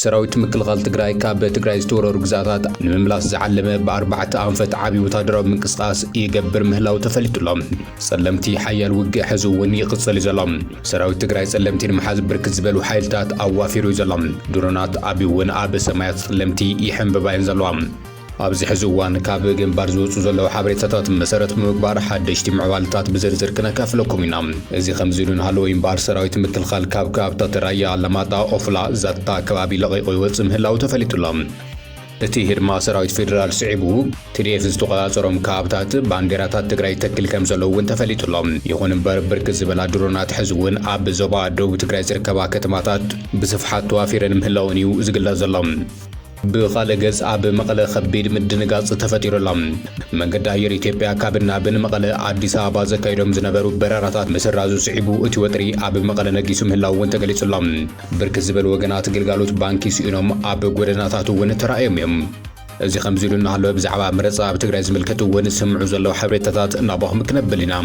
ሰራዊት ምክልኻል ትግራይ ካብ ትግራይ ዝተወረሩ ግዛታት ንምምላስ ዝዓለመ በ4 ኣንፈት ዓቢ ወታደራዊ ምንቅስቃስ ይገብር ምህላው ተፈሊጡሎም ጸለምቲ ሓያል ውግእ ሕዝውን ይቕጽል ዘሎም ሰራዊት ትግራይ ጸለምቲ ንምሓዝ ብርክት ዝበሉ ሓይልታት ኣዋፊሩ ዘሎም ድሮናት ኣቢውን ኣብ ሰማያት ጸለምቲ ይሕንበባይን ዘሎም ኣብዚ ሕዚ እዋን ካብ ግንባር ዝወፁ ዘለዉ ሓበሬታታት መሰረት ምግባር ሓደሽቲ ምዕባልታት ብዝርዝር ክነካፍለኩም ኢና እዚ ከምዚ ኢሉ ንሃለወ እምበር ሰራዊት ምክልኻል ካብ ከባብታት ራያ ኣላማጣ ኦፍላ ዛታ ከባቢ ለቒቑ ይወፅእ ምህላው ተፈሊጡሎም እቲ ህድማ ሰራዊት ፌደራል ስዒቡ TDF ዝተቆጻጸሮም ከባብታት ባንዴራታት ትግራይ ተክል ከም ዘለውን ተፈሊጡሎም ይኹን እምበር ብርክት ዝበላ ድሮናት ሕዝውን ኣብ ዞባ ደቡብ ትግራይ ዝርከባ ከተማታት ብስፍሓት ተዋፊረን ምህላውን እዩ ዝግለጽ ዘሎም ብኻልእ ገጽ ኣብ መቐለ ከቢድ ምድንጋጽ ተፈጢሩሎም መንገዲ ኣየር ኢትዮጵያ ካብ ናብን መቐለ ኣዲስ ኣበባ ዘካይዶም ዝነበሩ በረራታት ምስራዙ ስዒቡ እቲ ወጥሪ ኣብ መቐለ ነጊሱ ምህላውን ተገሊጹሎም ብርክት ዝበሉ ወገናት ግልጋሎት ባንኪ ስኢኖም ኣብ ጎደናታት እውን ተራእዮም እዮም እዚ ከምዚ ኢሉ እናሃለወ ብዛዕባ ምረጻ ኣብ ትግራይ ዝምልከት እውን ስምዑ ዘለዉ ሓበሬታታት እናባኹም ክነብል ኢና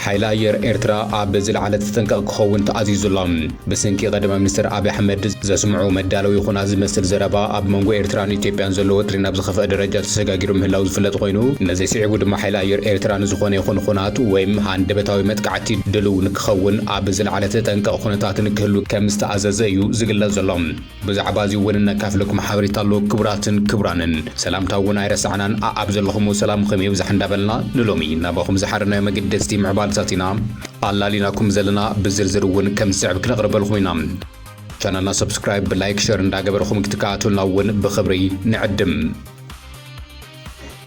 ሓይሊ ኣየር ኤርትራ ኣብ ዝለዓለ ተጠንቀቕ ክኸውን ተኣዚዙሎም ብስንኪ ቀዳማይ ሚኒስትር ኣብይ ኣሕመድ ዘስምዑ መዳለዊ ኩናት ዝመስል ዘረባ ኣብ መንጎ ኤርትራን ኢትዮጵያን ዘሎ ወጥሪ ናብ ዝኸፍአ ደረጃ ተሰጋጊሩ ምህላው ዝፍለጥ ኮይኑ ነዚ ስዒቡ ድማ ሓይሊ ኣየር ኤርትራ ንዝኾነ ይኹን ኩናት ወይም ሃንደበታዊ መጥቃዕቲ ድልው ንክኸውን ኣብ ዝለዓለ ተጠንቀቕ ኩነታት ንክህሉ ከም ዝተኣዘዘ እዩ ዝግለጽ ዘሎ ብዛዕባ እዚ እውን ነካፍለኩም ሓበሬታ ኣሎ ክቡራትን ክቡራንን ሰላምታ እውን ኣይረሳዕናን ኣብ ዘለኹም ሰላም ከመይ ይብዛሕ እንዳበልና ንሎሚ ናባኹም ዝሓርናዮ መገደስቲ ምዕባል ሳቲና አላሊናኩም ዘለና ብዝርዝር እውን ከም ዝስዕብ ክነቕርበልኩም ኢና ቻናልና ሰብስክራይብ ላይክ ሼር እንዳገበርኩም ክትከታተሉና እውን ብኽብሪ ንዕድም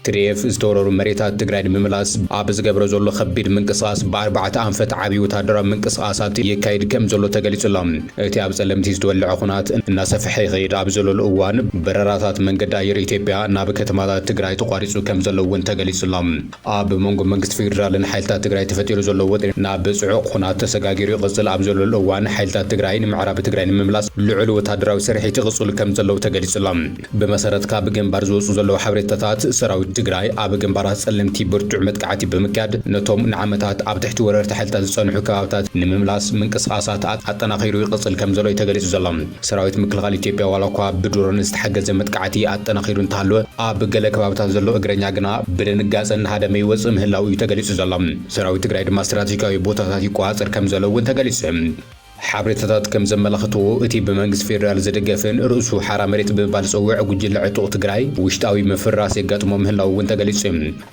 TDF ዝተወረሩ መሬታት ትግራይ ንምምላስ ኣብ ዝገብሮ ዘሎ ከቢድ ምንቅስቃስ ብ4 ኣንፈት ዓቢ ወታደራዊ ምንቅስቃሳት የካይድ ከም ዘሎ ተገሊጹሎም እቲ ኣብ ጸለምቲ ዝተወልዐ ኩናት እናሰፍሐ ይኸይድ ኣብ ዘለሉ እዋን በረራታት መንገዲ ኣየር ኢትዮጵያ ናብ ከተማታት ትግራይ ተቋሪጹ ከም ዘሎ እውን ተገሊጹሎም ኣብ መንጎ መንግስቲ ፌደራልን ሓይልታት ትግራይ ተፈጢሩ ዘሎ ወጥሪ ናብ ጽዑቕ ኩናት ተሰጋጊሩ ይቕጽል ኣብ ዘለሉ እዋን ሓይልታት ትግራይ ንምዕራብ ትግራይ ንምምላስ ልዑል ወታደራዊ ስርሒት ይቕጽሉ ከም ዘለዉ ተገሊጹሎም ብመሰረት ካብ ግንባር ዝወፁ ዘለዉ ሓበሬታታት ሰራዊት ትግራይ ኣብ ግንባራት ጸለምቲ ብርቱዕ መጥቃዕቲ ብምክያድ ነቶም ንዓመታት ኣብ ትሕቲ ወረርቲ ሓይልታት ዝጸንሑ ከባብታት ንምምላስ ምንቅስቃሳት ኣጠናኺሩ ይቕጽል ከም ዘሎ ተገሊጹ ዘሎ ሰራዊት ምክልኻል ኢትዮጵያ ዋላ እኳ ብድሮን ዝተሓገዘ መጥቃዕቲ ኣጠናኺሩ እንተሃለወ ኣብ ገለ ከባብታት ዘሎ እግረኛ ግና ብድንጋጸ እናሃደመ ይወፅእ ምህላው እዩ ተገሊጹ ዘሎ ሰራዊት ትግራይ ድማ ስትራቴጂካዊ ቦታታት ይቆጻጸር ከም ዘሎ እውን ተገሊጹ ሓበሬታታት ከም ዘመላኽትዎ እቲ ብመንግስቲ ፌደራል ዝድገፍን ርእሱ ሓራ መሬት ብምባል ዝፅውዕ ጉጅለ ዕጡቕ ትግራይ ውሽጣዊ ምፍራስ የጋጥሞ ምህላው እውን ተገሊጹ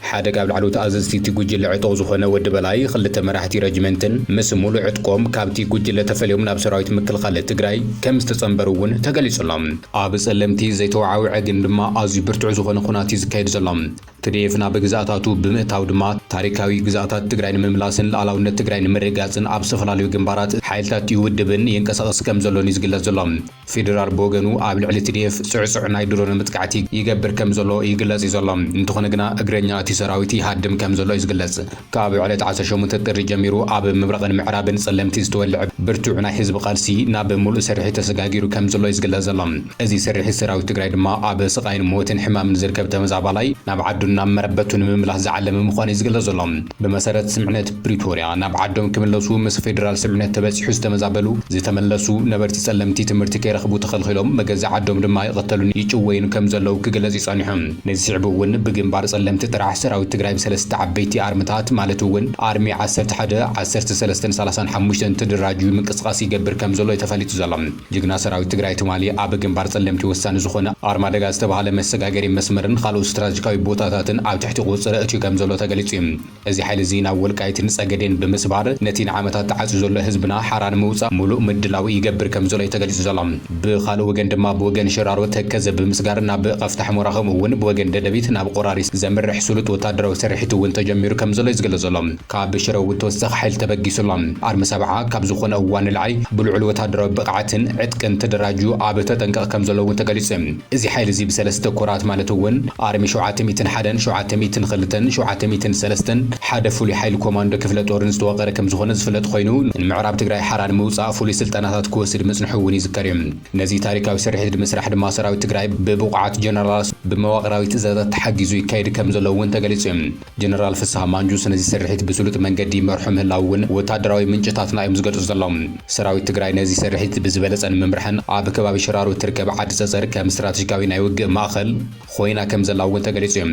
ሓደ ካብ ላዕለዎት ተኣዘዝቲ እቲ ጉጅለ ዕጡቕ ዝኾነ ወዲ በላይ ክልተ መራሕቲ ረጅመንትን ምስ ሙሉእ ዕጥቆም ካብቲ ጉጅለ ተፈልዮም ናብ ሰራዊት ምክልኻል ትግራይ ከም ዝተጸንበሩ እውን ተገሊጹሎም ኣብ ጸለምቲ ዘይተወዓውዐ ግን ድማ ኣዝዩ ብርቱዕ ዝኾነ ኩናት ዝካየድ ዘሎ TDF ናብ ግዛኣታቱ ብምእታው ድማ ታሪካዊ ግዛኣታት ትግራይ ንምምላስን ሉዓላውነት ትግራይ ንምርጋጽን ኣብ ዝተፈላለዩ ግንባራት ሓይልታት ይውድብን ይንቀሳቐስ ከም ዘሎን ይዝግለጽ ዘሎ ፌደራል ብወገኑ ኣብ ልዕሊ TDF ጽዕጽዕ ናይ ድሮን መጥቃዕቲ ይገብር ከም ዘሎ ይግለጽ ዘሎ እንተኾነ ግና እግረኛ እቲ ሰራዊት ይሃድም ከም ዘሎ ይዝግለጽ ካብ ዕለት 18 ጥሪ ጀሚሩ ኣብ ምብራቕን ምዕራብን ጸለምቲ ዝተወልዐ ብርቱዕ ናይ ህዝቢ ቃልሲ ናብ ሙሉእ ስርሒት ተሰጋጊሩ ከም ዘሎ ይዝግለጽ ዘሎ እዚ ስርሒት ሰራዊት ትግራይ ድማ ኣብ ስቃይን ሞትን ሕማምን ዝርከብ ተመዛባላይ ናብ ዓዱ ናብ መረበቱ ንምምላስ ዝዓለመ ምዃኑ ይዝግለጽ ዘሎ ብመሰረት ስምዕነት ፕሪቶሪያ ናብ ዓዶም ክምለሱ ምስ ፌደራል ስምዕነት ተበፂሑ ዝተመዛበሉ ዝተመለሱ ነበርቲ ጸለምቲ ትምህርቲ ከይረኽቡ ተኸልኺሎም መገዛ ዓዶም ድማ ይቐተሉን ይጭወይኑ ከም ዘለው ክግለጽ ይጸኒሖም ነዚ ስዕቡ እውን ብግንባር ጸለምቲ ጥራሕ ሰራዊት ትግራይ ብሰለስተ ዓበይቲ ኣርምታት ማለት እውን ኣርሚ 11 1335 ተደራጁ ምንቅስቃስ ይገብር ከም ዘሎ ተፈሊጡ ዘሎ ጅግና ሰራዊት ትግራይ ትማሊ ኣብ ግንባር ጸለምቲ ወሳኒ ዝኾነ ኣርማደጋ ዝተባሃለ መሰጋገሪ መስመርን ካልኦት ስትራቴጂካዊ ቦታታትን ኣብ ትሕቲ ቁጽሪ እትዩ ከም ዘሎ ተገሊጹ እዚ ሓይሊ እዚ ናብ ወልቃይትን ጸገዴን ብምስባር ነቲ ንዓመታት ተዓጽዩ ዘሎ ህዝብና ሓራን ምውጻእ ሙሉእ ምድላው ይገብር ከም ዘሎ ተገሊጹ ዘሎ ብኻልእ ወገን ድማ ብወገን ሽራሮ ተከዘ ብምስጋር ናብ ቀፍታሕ ሞራ ከምኡ እውን ብወገን ደደቢት ናብ ቆራሪስ ዘምርሕ ስሉጥ ወታደራዊ ስርሒት እውን ተጀሚሩ ከም ዘሎ ይዝገለጽ ዘሎ ካብ ሽረው ተወሳኺ ሓይሊ ተበጊሱሎም ኣርሚ 70 ካብ ዝኾነ እዋን ንልዓይ ብልዑል ወታደራዊ ብቕዓትን ዕጥቅን ተደራጁ ኣብ ተጠንቀቕ ከም ዘሎ ተገሊጹ እዚ ሓይሊ እዚ ብሰለስተ ኮራት ማለት እውን ኣርሚ 701 702 ሓደ ፍሉይ ሓይሊ ኮማንዶ ክፍለ ጦርን ዝተዋቀረ ከም ዝኾነ ዝፍለጥ ኮይኑ ንምዕራብ ትግራይ ሓራን ምውፃእ ፍሉይ ስልጠናታት ክወስድ መጽንሑ እውን ይዝከር እዩ። ነዚ ታሪካዊ ስርሒት ንምስራሕ ድማ ሰራዊት ትግራይ ብብቑዓት ጀነራላት ብመዋቕራዊ ትእዛዛት ተሓጊዙ ይካየድ ከም ዘሎ እውን ተገሊጹ እዩ። ጀነራል ፍስሐ ማንጁስ ነዚ ስርሒት ብስሉጥ መንገዲ ይመርሑ ምህላው እውን ወታደራዊ ምንጭታትና እዮም ዝገልጹ ዘሎም። ሰራዊት ትግራይ ነዚ ስርሒት ብዝበለጸ ንምምርሕን ኣብ ከባቢ ሽራሮ ትርከብ ዓዲ ጸጸር ከም ስትራቴጂካዊ ናይ ውግእ ማእኸል ኮይና ከም ዘላ እውን ተገሊጹ እዩ።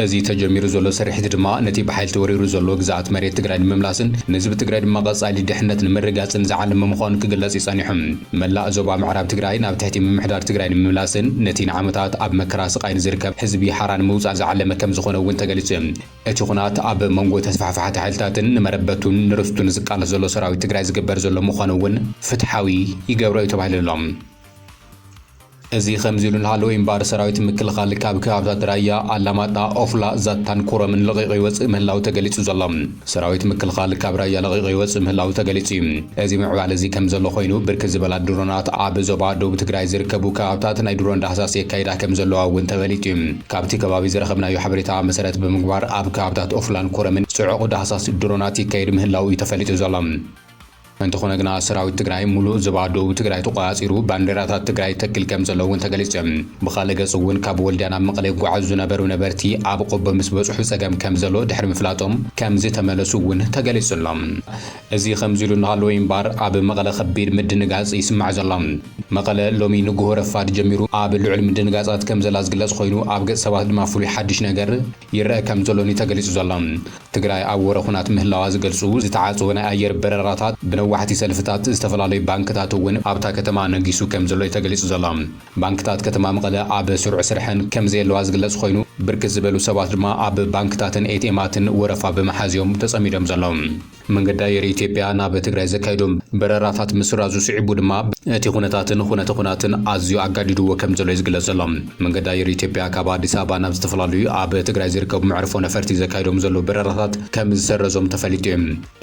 እዚ ተጀሚሩ ዘሎ ስርሒት ድማ ነቲ ብሓይሊ ተወሪሩ ዘሎ ግዛኣት መሬት ትግራይ ንምምላስን ንህዝቢ ትግራይ ድማ ቀጻሊ ድሕነት ንምርጋጽን ዝዓለመ ምዃኑ ክግለጽ ይጸኒሑ። መላእ ዞባ ምዕራብ ትግራይ ናብ ትሕቲ ምምሕዳር ትግራይ ንምምላስን ነቲ ንዓመታት ኣብ መከራ ስቃይ ዝርከብ ህዝቢ ሓራን ምውፃእ ዝዓለመ ከም ዝኾነ እውን ተገሊጹ እዩ። እቲ ኩናት ኣብ መንጎ ተስፋሕፋሕቲ ሓይልታትን ንመረበቱን ንርስቱን ዝቃለስ ዘሎ ሰራዊት ትግራይ ዝግበር ዘሎ ምዃኑ እውን ፍትሓዊ ይገብሮ እዩ ተባሂሉሎም። እዚ ከምዚ ኢሉ ንሃለወ እምበር ሰራዊት ምክልኻል ካብ ከባብታት ራያ ኣላማጣ ኦፍላ ዛታን ኮረምን ለቂቑ ይወፅእ ምህላው ተገሊጹ ዘሎ። ሰራዊት ምክልኻል ካብ ራያ ለቂቑ ይወፅእ ምህላው ተገሊጹ እዩ። እዚ ምዕባለ እዚ ከም ዘሎ ኮይኑ ብርክት ዝበላ ድሮናት ኣብ ዞባ ደቡብ ትግራይ ዝርከቡ ከባብታት ናይ ድሮን ዳህሳስ የካይዳ ከም ዘለዋ እውን ተገሊጹ እዩ። ካብቲ ከባቢ ዝረኸብናዮ ሓበሬታ መሰረት ብምግባር ኣብ ከባብታት ኦፍላን ኮረምን ጽዑቕ ዳህሳስ ድሮናት ይካየድ ምህላው እዩ ተፈሊጡ ዘሎ። እንተኾነ ግና ሰራዊት ትግራይ ሙሉእ ዞባ ደቡብ ትግራይ ተቆጻጺሩ ባንዴራታት ትግራይ ተክል ከም ዘሎ እውን ተገሊጹ እዩ። ብኻልእ ገጽ እውን ካብ ወልድያ ናብ መቐለ ይጓዓዙ ዝነበሩ ነበርቲ ኣብ ቆቦ ምስ በጽሑ ጸገም ከም ዘሎ ድሕሪ ምፍላጦም ከም ዝተመለሱ እውን ተገሊጹ ኣሎ። እዚ ከምዚ ኢሉ ንሃለወ እምበር ኣብ መቐለ ከቢድ ምድንጋጽ ይስማዕ ዘሎ። መቐለ ሎሚ ንግሆ ረፋድ ጀሚሩ ኣብ ልዑል ምድንጋጻት ከም ዘላ ዝግለጽ ኮይኑ ኣብ ገጽ ሰባት ድማ ፍሉይ ሓድሽ ነገር ይርአ ከም ዘሎን ተገሊጹ ዘሎ። ትግራይ ኣብ ወረ ኩናት ምህላዋ ዝገልጹ ዝተዓጽወ ናይ ኣየር በረራታት ብነዋሕቲ ሰልፍታት ዝተፈላለዩ ባንክታት እውን ኣብታ ከተማ ነጊሱ ከም ዘሎ ተገሊጹ ዘሎ። ባንክታት ከተማ መቐለ ኣብ ስሩዕ ስርሐን ከም ዘለዋ ዝግለጽ ኮይኑ ብርክት ዝበሉ ሰባት ድማ ኣብ ባንክታትን ኤቲኤማትን ወረፋ ብምሓዝዮም ተጸሚዶም ዘሎም። መንገዲ ኣየር ኢትዮጵያ ናብ ትግራይ ዘካይዶም በረራታት ምስራዙ ስዒቡ ድማ እቲ ኩነታትን ኣዝዩ ኣጋዲድዎ ከም ዘሎ ዝግለጽ ዘሎ። መንገዲ ኣየር ኢትዮጵያ ካብ ኣዲስ ኣበባ ናብ ዝተፈላለዩ ኣብ ትግራይ ዝርከቡ መዕርፎ ነፈርቲ ዘካይዶም ዘሎ በረራታት ከም ዝሰረዞም ተፈሊጡ እዩ።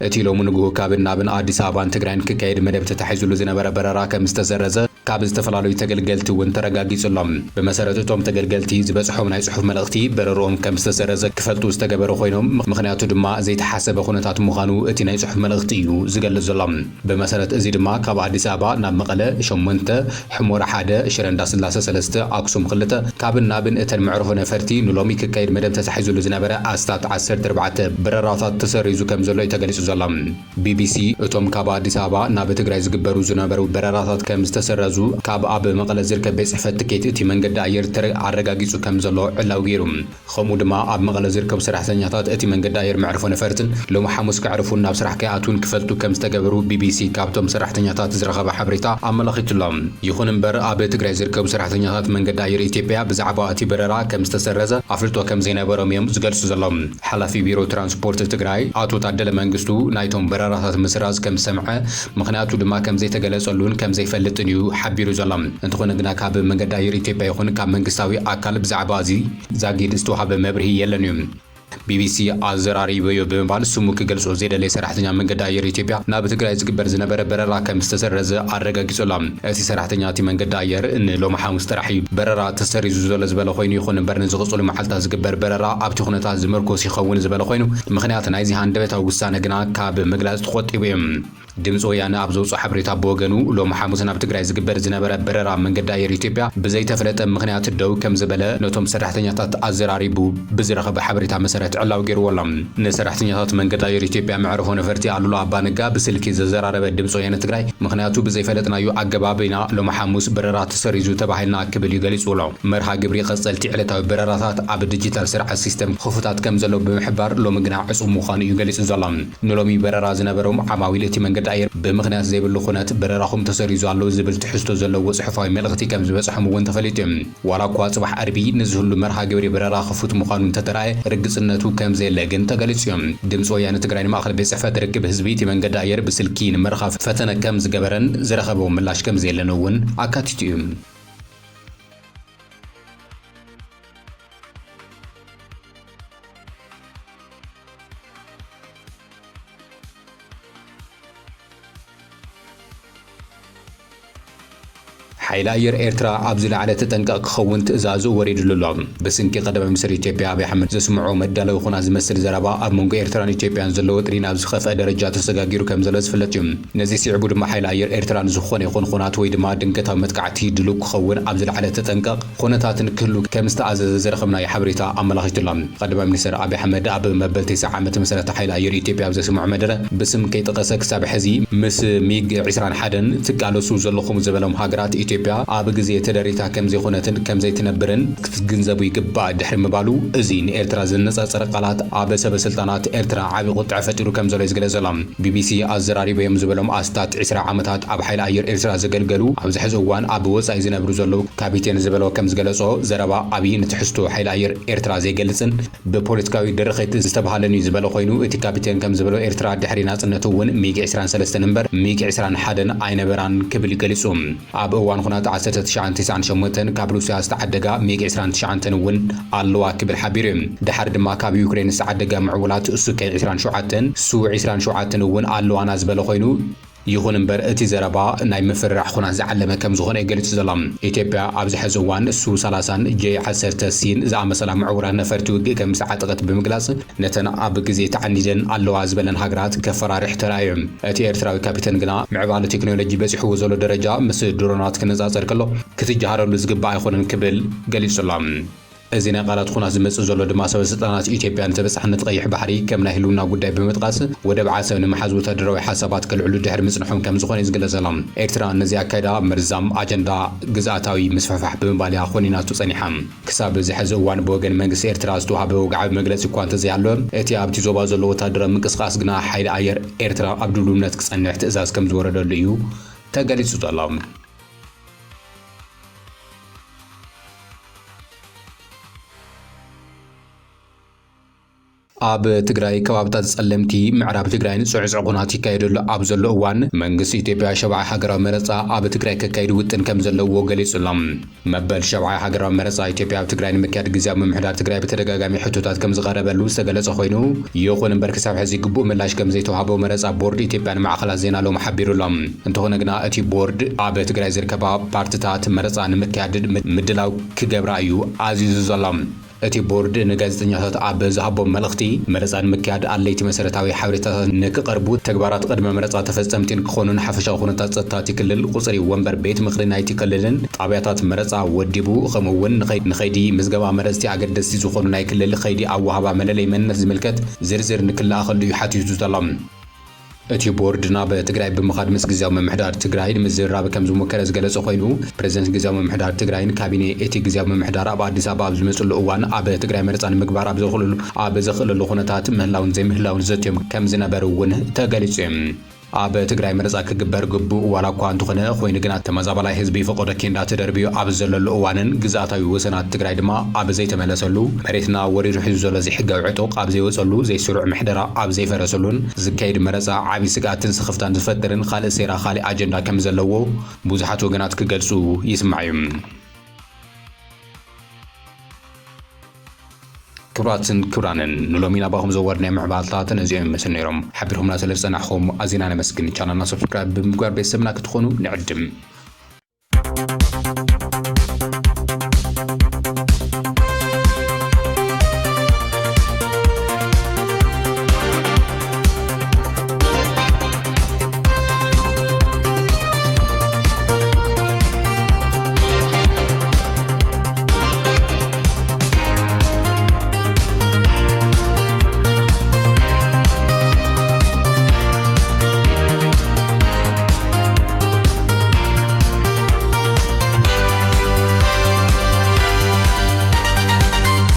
እቲ ሎሚ ንግሆ ካብን ናብን ኣዲስ ኣበባን ትግራይን ክካየድ መደብ ተታሒዙሉ ዝነበረ በረራ ከም ዝተሰረዘ ካብ ዝተፈላለዩ ተገልገልቲ እውን ተረጋጊጹሎም። ብመሰረት እቶም ተገልገልቲ ዝበጽሖም ናይ ጽሑፍ መልእኽቲ በረሮኦም ከም ዝተሰረዘ ክፈልጡ ዝተገበረ ኮይኖም ምክንያቱ ድማ ዘይተሓሰበ ኩነታት ምዃኑ እቲ ናይ ጽሑፍ መልእኽቲ እዩ ዝገልጽ ዘሎ። ብመሰረት እዚ ድማ ካብ ኣዲስ ኣበባ ናብ መቐለ 8 ሕሞራ 1 ሽረ እንዳስላሴ 3 ኣክሱም 2 ካብን ናብን እተን መዕርፎ ነፈርቲ ንሎሚ ክካየድ መደብ ተታሒዙሉ ዝነበረ ኣስታት 14 በረራታት ተሰሪዙ ከም ዘሎ ተገሊጹ ዘሎ። ቢቢሲ እቶም ካብ ኣዲስ ኣበባ ናብ ትግራይ ዝግበሩ ዝነበሩ በረራታት ከም ዝተሰረዙ ካብ ኣብ መቐለ ዝርከብ ቤት ጽሕፈት ትኬት እቲ መንገዲ ኣየር ኣረጋጊጹ ከም ዘሎ ዕላው ገይሩ። ከምኡ ድማ ኣብ መቐለ ዝርከቡ ሰራሕተኛታት እቲ መንገዲ ኣየር መዕርፎ ነፈርትን ሎሚ ሐሙስ ክዕርፉን ናብ ስራሕ ከይኣትውን ክፈልጡ ከም ዝተገበሩ ቢቢሲ ካብቶም ሰራሕተኛታት ዝረኸበ ሓበሬታ ኣመላኺቱሎም። ይኹን እምበር ኣብ ትግራይ ዝርከቡ ሰራሕተኛታት መንገዲ ኣየር ኢትዮጵያ ብዛዕባ እቲ በረራ ከም ዝተሰረዘ ኣፍልጦ ከም ዘይነበሮም እዮም ዝገልጹ ዘሎም። ሓላፊ ቢሮ ትራንስፖርት ትግራይ ኣቶ ታደለ መንግስቱ ናይቶም በረራታት ምስራዝ ከም ሰምዐ ምክንያቱ ድማ ከም ዘይተገለጸሉን ከም ዘይፈልጥን እዩ ሓቢሩ ዘሎ። እንተኾነ ግና ካብ መንገዲ ኣየር ኢትዮጵያ ይኹን ካብ መንግስታዊ ኣካል ብዛዕባ እዚ ዛጊድ ዝተዋሃበ መብርሂ የለን እዩ። ቢቢሲ ኣዘራሪበዮ ብምባል ስሙ ክገልጾ ዘይደለየ ሰራሕተኛ መንገዲ ኣየር ኢትዮጵያ ናብ ትግራይ ዝግበር ዝነበረ በረራ ከም ዝተሰረዘ ኣረጋጊጹላ። እቲ ሰራሕተኛ እቲ መንገዲ ኣየር ንሎሚ ሐሙስ ጥራሕ እዩ በረራ ተሰሪዙ ዘሎ ዝበለ ኮይኑ ይኹን እምበር ንዝቕጽሉ መዓልታት ዝግበር በረራ ኣብቲ ኩነታት ዝመርኮስ ይኸውን ዝበለ ኮይኑ ምክንያት ናይዚ ሃንደበታዊ ውሳነ ግና ካብ ምግላጽ ተቆጢቡ እዮም። ድምፂ ወያነ ኣብ ዘውፅኦ ሓበሬታ ብወገኑ ሎሚ ሐሙስ ናብ ትግራይ ዝግበር ዝነበረ በረራ መንገዲ ኣየር ኢትዮጵያ ብዘይተፈለጠ ምክንያት ደው ከም ዝበለ ነቶም ሰራሕተኛታት ኣዘራሪቡ ብዝረኸበ ሓበሬታ መሰረት ዕላው ገይርዎሎም። ንሰራሕተኛታት መንገዲ ኣየር ኢትዮጵያ መዕርፎ ነፈርቲ ኣሉላ ኣባነጋ ብስልኪ ዘዘራረበ ድምፂ ወያነ ትግራይ ምክንያቱ ብዘይፈለጥናዮ ኣገባብ ኢና ሎሚ ሐሙስ በረራ ተሰሪዙ ተባሂልና ክብል እዩ ገሊጹ ኣሎ። መርሃ ግብሪ ቀጸልቲ ዕለታዊ በረራታት ኣብ ዲጂታል ስርዓት ሲስተም ክፉታት ከም ዘሎ ብምሕባር ሎሚ ግና ዕጹም ምዃኑ እዩ ገሊጹ ዘሎ። ንሎሚ በረራ ዝነበሮም ዓማዊል እቲ መንገዲ ኣየር ብምክንያት ዘይብሉ ኩነት በረራኹም ተሰሪዙ ኣሎ ዝብል ትሕዝቶ ዘለዎ ጽሑፋዊ መልእኽቲ ከም ዝበጽሖም እውን ተፈሊጡ እዩ። ዋላ እኳ ጽባሕ ዓርቢ ንዝህሉ መርሃ ግብሪ በረራ ክፉት ምዃኑ እንተተረኣየ ርግጽነቱ ከም ዘየለ ግን ተገሊጹ እዩ። ድምፂ ወያነ ትግራይ ንማእኸል ቤት ጽሕፈት ርክብ ህዝቢ እቲ መንገዲ ኣየር ብስልኪ ንምርኻብ ፈተነ ከም ዝገበረን ዝረኸቦ ምላሽ ከም ዘየለን እውን ኣካቲቱ እዩ። ሓይሊ ኣየር ኤርትራ ኣብ ዝለዓለ ተጠንቀቕ ክኸውን ትእዛዙ ወሪድሉ ኣሎ። ብስንኪ ቀዳማይ ሚኒስትር ኢትዮጵያ ኣብይ ኣሕመድ ዘስምዖ መዳለዊ ኩናት ዝመስል ዘረባ ኣብ መንጎ ኤርትራን ኢትዮጵያን ዘለዎ ጥሪን ኣብ ዝኸፍአ ደረጃ ተሰጋጊሩ ከም ዘሎ ዝፍለጥ እዩ። ነዚ ስዒቡ ድማ ሓይሊ ኣየር ኤርትራን ዝኾነ ይኹን ኩናት ወይ ድማ ድንገታዊ መጥቃዕቲ ድሉው ክኸውን ኣብ ዝለዓለ ተጠንቀቕ ኩነታትን ክህሉ ከም ዝተኣዘዘ ዝረኸብናዮ ሓበሬታ ኣመላኺቱ ኣሎ። ቀዳማይ ሚኒስትር ኣብይ ኣሕመድ ኣብ መበል 9 ዓመተ መሰረተ ሓይሊ ኣየር ኢትዮጵያ ኣብ ዘስምዖ መደረ ብስም ከይጠቐሰ ክሳብ ሕዚ ምስ ሚግ 21 ትቃለሱ ዘለኹም ዝበሎም ሃገራት ኢትዮጵያ ኣብ ግዜ ተደሪታ ከም ዘይኮነትን ከም ዘይትነብርን ክትግንዘቡ ይግባእ ድሕሪ ምባሉ እዚ ንኤርትራ ዝነጻጸረ ቃላት ኣብ ሰበስልጣናት ኤርትራ ዓቢ ቁጥዕ ፈጢሩ ከም ዘሎ ይዝገለ ዘሎ። ቢቢሲ ኣዘራሪቦም ዝበሎም ኣስታት 20 ዓመታት ኣብ ሓይሊ ኣየር ኤርትራ ዘገልገሉ ኣብዚ ሕዚ እዋን ኣብ ወጻኢ ዝነብሩ ዘለዉ ካፒቴን ዝበለው ከም ዝገለጾ ዘረባ ኣብይ ንትሕዝቶ ሓይሊ ኣየር ኤርትራ ዘይገልጽን ብፖለቲካዊ ደረኸት ዝተባሃለን እዩ ዝበለ ኮይኑ እቲ ካፒቴን ከም ዝበለው ኤርትራ ድሕሪ ናጽነቱ እውን ሚግ 23 እምበር ሚግ 21 ኣይነበራን ክብል ገሊጹ። ኣብ እዋን ኩናት 1998 ካብ ሩስያ ዝተዓደጋ ሚግ 29 እውን ኣለዋ ክብል ሓቢሩ እዩ። ድሓር ድማ ካብ ዩክሬን ዝተዓደጋ ምዕቡላት ሱኬይ 27 ሱ 27 እውን ኣለዋና ዝበለ ኮይኑ ይኹን እምበር እቲ ዘረባ ናይ ምፍራሕ ኩናት ዝዓለመ ከም ዝኾነ ይገልጽ ዘሎ። ኢትዮጵያ ኣብዚ ሕዚ እዋን ሱ 30 ጄ10 ሲን ዝኣመሰላ ምዕቡራት ነፈርቲ ውግእ ከም ዝተዓጠቐት ብምግላጽ ነተን ኣብ ግዜ ተዓኒደን ኣለዋ ዝበለን ሃገራት ከፈራርሕ ተራእዩ። እቲ ኤርትራዊ ካፒተን ግና ምዕባለ ቴክኖሎጂ በፂሕዎ ዘሎ ደረጃ ምስ ድሮናት ክነጻጸር ከሎ ክትጀሃረሉ ዝግባእ ኣይኮነን ክብል ገሊጹ ኣሎ። እዚ ናይ ቃላት ኩናት ዝመጽእ ዘሎ ድማ ሰበስልጣናት ኢትዮጵያን ተበጻሕነት ቀይሕ ባሕሪ ከም ናይ ህልውና ጉዳይ ብምጥቃስ ወደብ ዓሰብ ንምሓዝ ወታደራዊ ሓሳባት ከልዕሉ ድሕሪ ምጽንሖም ከም ዝኾነ ይዝገለጽ ኣሎ። ኤርትራ ነዚ ኣካይዳ መርዛም ኣጀንዳ ግዝኣታዊ ምስፍሕፋሕ ብምባል እያ ኾኒናቱ ጸኒሓ። ክሳብ እዚ ሕዚ እዋን ብወገን መንግስቲ ኤርትራ ዝተዋሃበ ውግዓዊ መግለፂ እኳ እንተዘይሃለወ እቲ ኣብቲ ዞባ ዘሎ ወታደራዊ ምንቅስቓስ ግና ሓይሊ ኣየር ኤርትራ ኣብ ድልውነት ክጸንሕ ትእዛዝ ከም ዝወረደሉ እዩ ተገሊጹ ዘሎ። ኣብ ትግራይ ከባቢታት ጸለምቲ ምዕራብ ትግራይን ጽዕጽዕ ኩናት ይካየደሉ ኣብ ዘሎ እዋን መንግስቲ ኢትዮጵያ ሸብዓይ ሃገራዊ መረፃ ኣብ ትግራይ ከካይድ ውጥን ከም ዘለዎ ገሊጹ ኣሎ። መበል ሸብዓይ ሃገራዊ መረፃ ኢትዮጵያ ኣብ ትግራይ ንምክያድ ግዝያዊ ምምሕዳር ትግራይ ብተደጋጋሚ ሕቶታት ከም ዝቐረበሉ ዝተገለጸ ኮይኑ ይኹን እምበር ክሳብ ሕዚ ግቡእ ምላሽ ከም ዘይተዋሃቦ መረፃ ቦርድ ኢትዮጵያ ንማዕኸላት ዜና ሎም ሓቢሩ ኣሎ። እንተኾነ ግና እቲ ቦርድ ኣብ ትግራይ ዝርከባ ፓርቲታት መረፃ ንምክያድ ምድላው ክገብራ እዩ ኣዚዙ ዘሎ። እቲ ቦርድ ንጋዜጠኛታት ኣብ ዝሃቦም መልእኽቲ መረፃ ንምክያድ ኣለይቲ መሰረታዊ ሓበሬታታት ንክቐርቡ ተግባራት ቅድመ መረፃ ተፈጸምቲን ክኾኑን ሓፈሻዊ ኩነታት ጸጥታ እቲ ክልል ቁፅሪ ወንበር ቤት ምኽሪ ናይቲ ክልልን ጣብያታት መረፃ ወዲቡ ከምኡውን ንኸይዲ ምዝገባ መረፅቲ ኣገደስቲ ዝኾኑ ናይ ክልል ኸይዲ ኣወሃባ መለለይ መንነት ዝምልከት ዝርዝር ንክለኣኸሉ እዩ ሓቲቱ ዘሎ። እቲ ቦርድ ናብ ትግራይ ብምኻድ ምስ ግዝያዊ ምምሕዳር ትግራይ ንምዝራብ ከም ዝሞከረ ዝገለጸ ኮይኑ ፕሬዝደንት ግዝያዊ ምምሕዳር ትግራይን ካቢኔ እቲ ግዝያዊ ምምሕዳር ኣብ ኣዲስ ኣበባ ኣብ ዝመጽሉ እዋን ኣብ ትግራይ መረፃ ንምግባር ኣብ ዘኽእለሉ ኩነታት ምህላውን ዘይምህላውን ዘትዮም ከም ዝነበሩ እውን ተገሊጹ እዩ። ኣብ ትግራይ መረፃ ክግበር ግቡእ ዋላ እኳ እንተኾነ ኮይኑ ግና ተመዛባላይ ህዝቢ ፈቆደ ኬንዳ ተደርቢዩ ኣብ ዘለሉ እዋንን ግዝኣታዊ ወሰናት ትግራይ ድማ ኣብ ዘይተመለሰሉ መሬትና ወሪዱ ሒዙ ዘሎ ዘይሕጋዊ ዕጡቕ ኣብ ዘይወፀሉ ዘይስሩዕ ምሕደራ ኣብ ዘይፈረሰሉን ዝካየድ መረፃ ዓብዪ ስጋትን ስኽፍታን ዝፈጥርን ካልእ ሴራ ካልእ ኣጀንዳ ከም ዘለዎ ብዙሓት ወገናት ክገልጹ ይስማዕ እዩ። ክብራትን ክብራንን ንሎሚ ናባኹም ዘወርድናይ ምዕባልታት እዚኦም ይመስሉ ነይሮም። ሓቢርኩምና ስለ ዝጸናሕኹም ኣዝና ነመስግን። ቻናልና ሰብስክራይብ ብምግባር ቤተሰብና ክትኾኑ ንዕድም።